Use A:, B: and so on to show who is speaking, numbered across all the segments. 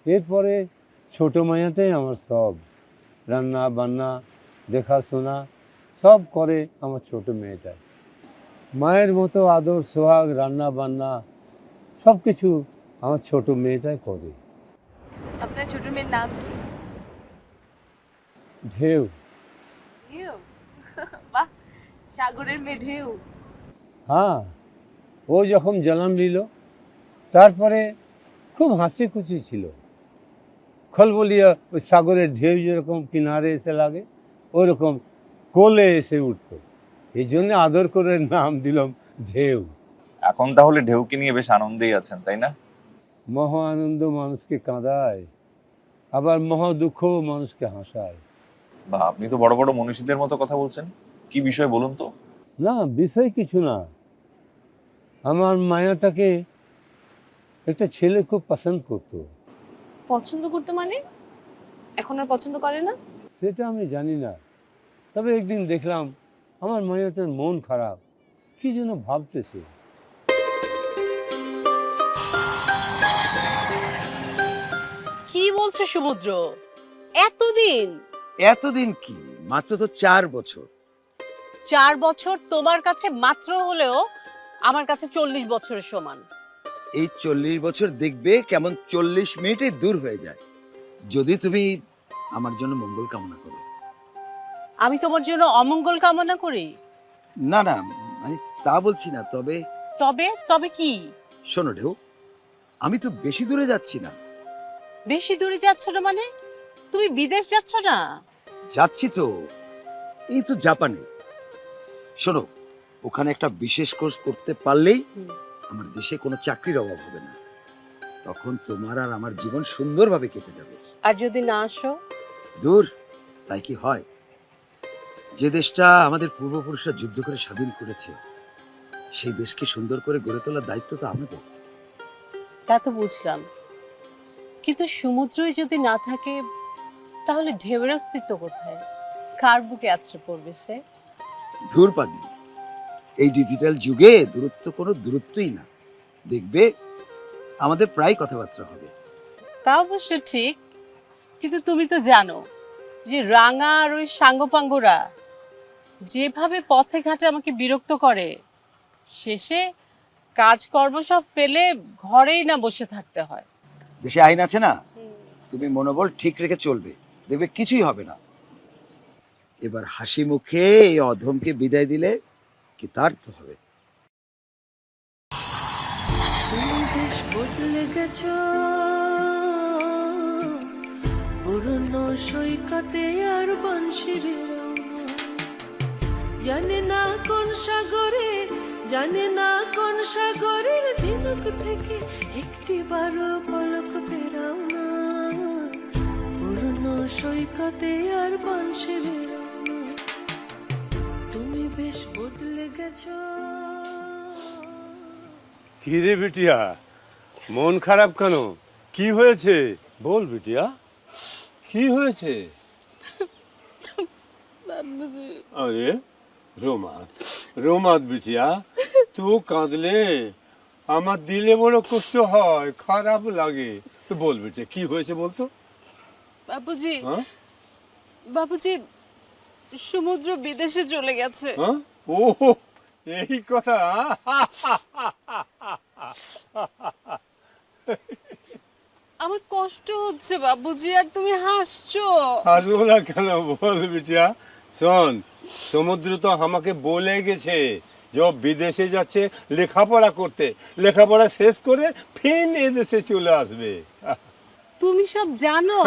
A: এরপরে ছোটো মায়াটাই আমার সব, রান্না বান্না দেখাশোনা সব করে আমার ছোটো মেয়েটা। মায়ের মতো আদর সোহাগ রান্না বান্না সব কিছু আমার ছোটো মেয়েটাই করে।
B: আপনার ছোট মেয়ের নাম কি?
A: ঢেউ।
B: ঢেউ? বাহ, সাগরের মেয়ে ঢেউ।
A: হ্যাঁ, ও যখন জন্ম নিল তারপরে খুব হাসি খুশি ছিল। খলবলিয়া ওই সাগরের ঢেউ যেরকম কিনারে এসে লাগে ওরকম কোলে এসে উঠত, এই জন্য আদর করে নাম দিলাম ঢেউ।
C: এখন তাহলে ঢেউকে নিয়ে বেশ আনন্দেই আছেন, তাই না?
A: মহা আনন্দ মানুষকে কাঁদায়, আবার মহা দুঃখ মানুষকে হাসায়।
C: বা আপনি তো বড় বড় মনীষীদের মতো কথা বলছেন। কি বিষয় বলুন তো।
A: না, বিষয় কিছু না। আমার মায়াটাকে একটা ছেলে খুব পছন্দ করতো।
B: পছন্দ করতে মানে? এখন আর পছন্দ করে না?
A: সেটা আমি জানি না, তবে একদিন দেখলাম আমার মায়াটার মন খারাপ, কি যেন ভাবতেছে।
D: কি বলছো সমুদ্র? এতদিন?
E: এতদিন কি, মাত্র তো 4 বছর।
D: 4 বছর তোমার কাছে মাত্র হলেও আমার কাছে 40 বছরের সমান।
E: এই 40 বছর দেখবে কেমন 40 মিনিটে দূর হয়ে যায়, যদি তুমি আমার জন্য মঙ্গল কামনা করো।
D: আমি তোমার জন্য অমঙ্গল কামনা করি?
E: না না, মানে তা বলছি না, তবে
D: তবে তবে কি?
E: শোনো ঢেউ, আমি তো বেশি দূরে যাচ্ছি না।
D: বেশি দূরে যাচ্ছ না মানে? তুমি বিদেশ যাচ্ছ না?
E: যাচ্ছি তো, এই তো জাপানে। শোনো, ওখানে একটা বিশেষ কোর্স করতে পারলেই আমার দেশে কোনো চাকরির অভাব হবে না। তখন তোমার আর আমার জীবন সুন্দরভাবে কেটে যাবে।
D: আর যদি না আসো?
E: দূর, তাই কি হয়? যে দেশটা আমাদের পূর্বপুরুষরা যুদ্ধ করে স্বাধীন করেছে, সেই দেশকে সুন্দর করে গড়ে তোলার দায়িত্ব তো আমাদের।
D: তা তো বুঝলাম, কিন্তু সমুদ্রই যদি না থাকে তাহলে ঢেউয়ের অস্তিত্ব কোথায়? কার বুকে আছড়ে পড়বে সে?
E: দূর পাগলি, এই ডিজিটাল যুগে দূরত্ব কোনো দূরত্বই না। দেখবে আমাদের প্রায় কথাবার্তা হবে।
D: তা অবশ্য ঠিক, কিন্তু তুমি তো জানো যে রাঙা আর ওই সাঙ্গপাঙ্গরা যেভাবে পথে ঘাটে আমাকে বিরক্ত করে, শেষে কাজকর্ম সব ফেলে ঘরেই না বসে থাকতে হয়।
E: দেশে আইন আছে না, তুমি মনোবল ঠিক রেখে চলবে, দেখবে কিছুই হবে না। এবার হাসি মুখে এই অধমকে বিদায় দিলে কি তার তো হবে।
F: তুমি বেশ বদলে গেছো, পুরনো সৈকতে আর বংশীরে জানে না কোন সাগরে, জানে না কোন সাগরের ঝিনুক থেকে একটি বারো পলক ফেরাও না। পুরনো সৈকতে আর বংশীরে তুমি বেশ বদলে গেছো।
A: কি রে বিটিয়া, মন খারাপ কেন? কি হয়েছে বল বিটিয়া, কি হয়েছে? আরে রোমাত, রোমাত বিটিয়া, তুই কাঁদলে আমার দিলে বড় কষ্ট হয়, খারাপ লাগে। তো বল বিটিয়া, কি হয়েছে বলতো?
D: বাবুজি,
A: হ্যাঁ
D: বাবুজি, সমুদ্র বিদেশে চলে গেছে।
A: হ্যাঁ, ও এই কথা।
D: আমার কষ্ট হচ্ছে বাবুজি, আর তুমি হাসছো।
A: হাসবো না কেন বল বিটিয়া। শোন, সমুদ্র তো আমাকে বলে গেছে যে ও বিদেশে যাচ্ছে লেখাপড়া করতে, লেখাপড়া শেষ করে ফির এদেশে চলে আসবে।
D: তুমি সব জানো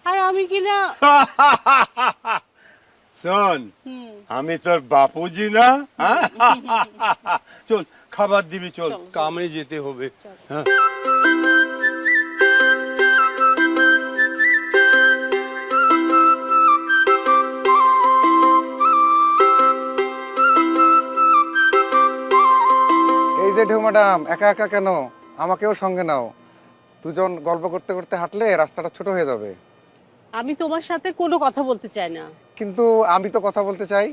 D: আর আমি কিনা।
A: শোন, আমি তোর বাপুজি না? চল খাবার দিবি, চল কামে যেতে হবে। হ্যাঁ,
G: এই যে ঢেউ ম্যাডাম, একা একা কেন? আমাকেও সঙ্গে নাও। দুজন গল্প করতে করতে হাঁটলে রাস্তাটা ছোট হয়ে যাবে।
D: আমি তোমার সাথে কোনো কথা বলতে চাই না।
G: কিন্তু আমি তো কথা বলতে চাই।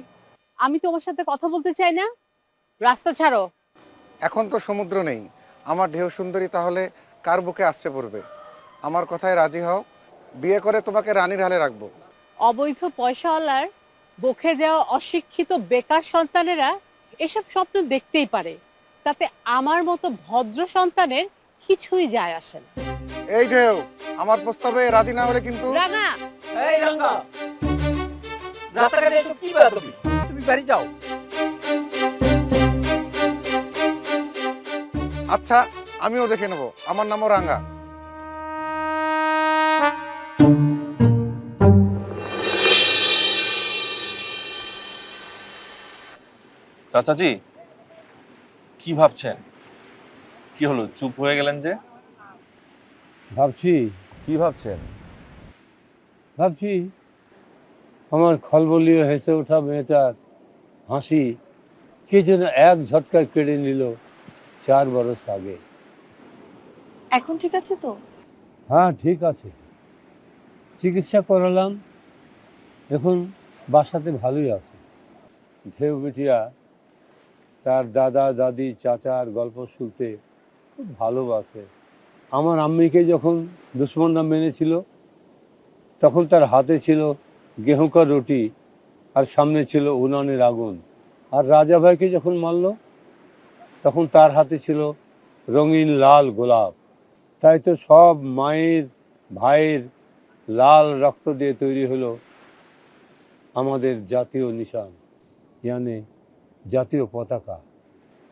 D: আমি তোমার সাথে কথা বলতে চাই না, রাস্তা ছাড়ো।
G: এখন তো সমুদ্র নেই, আমার ঢেউ সুন্দরী তাহলে কার বুকে আশ্রে পড়বে? আমার কথায় রাজি হও, বিয়ে করে তোমাকে রানীর হালে রাখবো।
D: অবৈধ পয়সাওয়ালার বকে যাওয়া অশিক্ষিত বেকার সন্তানেরা এসব স্বপ্ন দেখতেই পারে, তাতে আমার মতো ভদ্র সন্তানের কিছুই যায় আসে না।
G: এই ঢেউ, আমার প্রস্তাবে রাজি না হলে কিন্তু।
D: রাঙা,
H: এই রাঙ্গা, রাস্তাঘাটে এসব কি ব্যাপার তুমি? তুমি বাড়ি যাও।
G: আচ্ছা, আমিও দেখে নেবো, আমার নামও রাঙ্গা।
C: চাচাজি, কি ভাবছেন? কি হলো, চুপ হয়ে গেলেন যে?
A: ভাবছি
C: কি ভাবছেন?
A: ভাবছি আমার খলবলীয় হেসে ওঠা মেয়েটার হাসি কে যেন এক ঝটকায় কেড়ে নিল 4 বছর আগে।
B: এখন ঠিক আছে তো?
A: হ্যাঁ, ঠিক আছে, চিকিৎসা করালাম, এখন বাসাতে ভালোই আছে। ঢেউ বিটিয়া তার দাদা দাদি চাচার গল্প শুনতে খুব ভালোবাসে। আমার আম্মিকে যখন দুশ্মনরা মেনেছিল তখন তার হাতে ছিল গেহুকা রুটি আর সামনে ছিল উনানের আগুন। আর রাজা ভাইকে যখন মারল তখন তার হাতে ছিল রঙিন লাল গোলাপ। তাই তো সব মায়ের ভাইয়ের লাল রক্ত দিয়ে তৈরি হলো আমাদের জাতীয় নিশান, ইয়ানি জাতীয় পতাকা।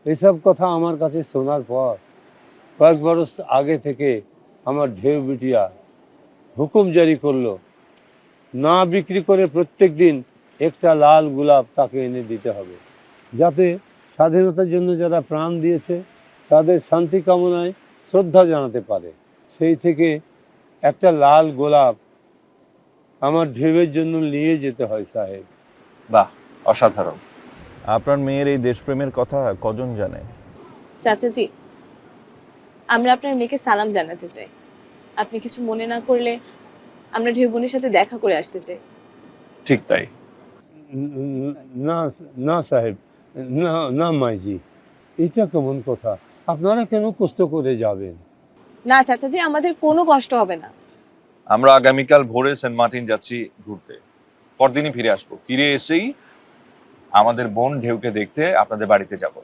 A: এসব কথা আমার কাছে শোনার পর কয়েক বরস আগে থেকে আমার ঢেউ বিটিয়া হুকুম জারি করলো, না বিক্রি করে প্রত্যেক দিন একটা লাল গোলাপ তাকে এনে দিতে হবে, যাতে স্বাধীনতার জন্য যারা প্রাণ দিয়েছে তাদের শান্তি কামনায় শ্রদ্ধা জানাতে পারে। সেই থেকে একটা লাল গোলাপ আমার ঢেউয়ের জন্য নিয়ে যেতে হয় সাহেব।
C: বাহ, অসাধারণ। আপনার মেয়ের এই দেশপ্রেমের কথা কজন জানে?
B: চাচাজি, আমরা আপনার মেয়েকে সালাম জানাতে চাই। আপনি কিছু মনে না করলে আমরা ঢেউ বোনের সাথে দেখা করে আসতে চাই।
C: ঠিক তাই।
A: না না সাহেব, না না মাইজি, এটা কেমন কথা? আপনারা কেন কষ্ট করে যাবেন?
B: না চাচাজি, আমাদের কোনো কষ্ট হবে না।
C: আমরা আগামীকাল ভোরে সেন্ট মার্টিন যাচ্ছি ঘুরতে, পরদিনই ফিরে আসবো। ফিরে এসেই আমাদের বোন ঢেউকে দেখতে আপনাদের বাড়িতে যাব।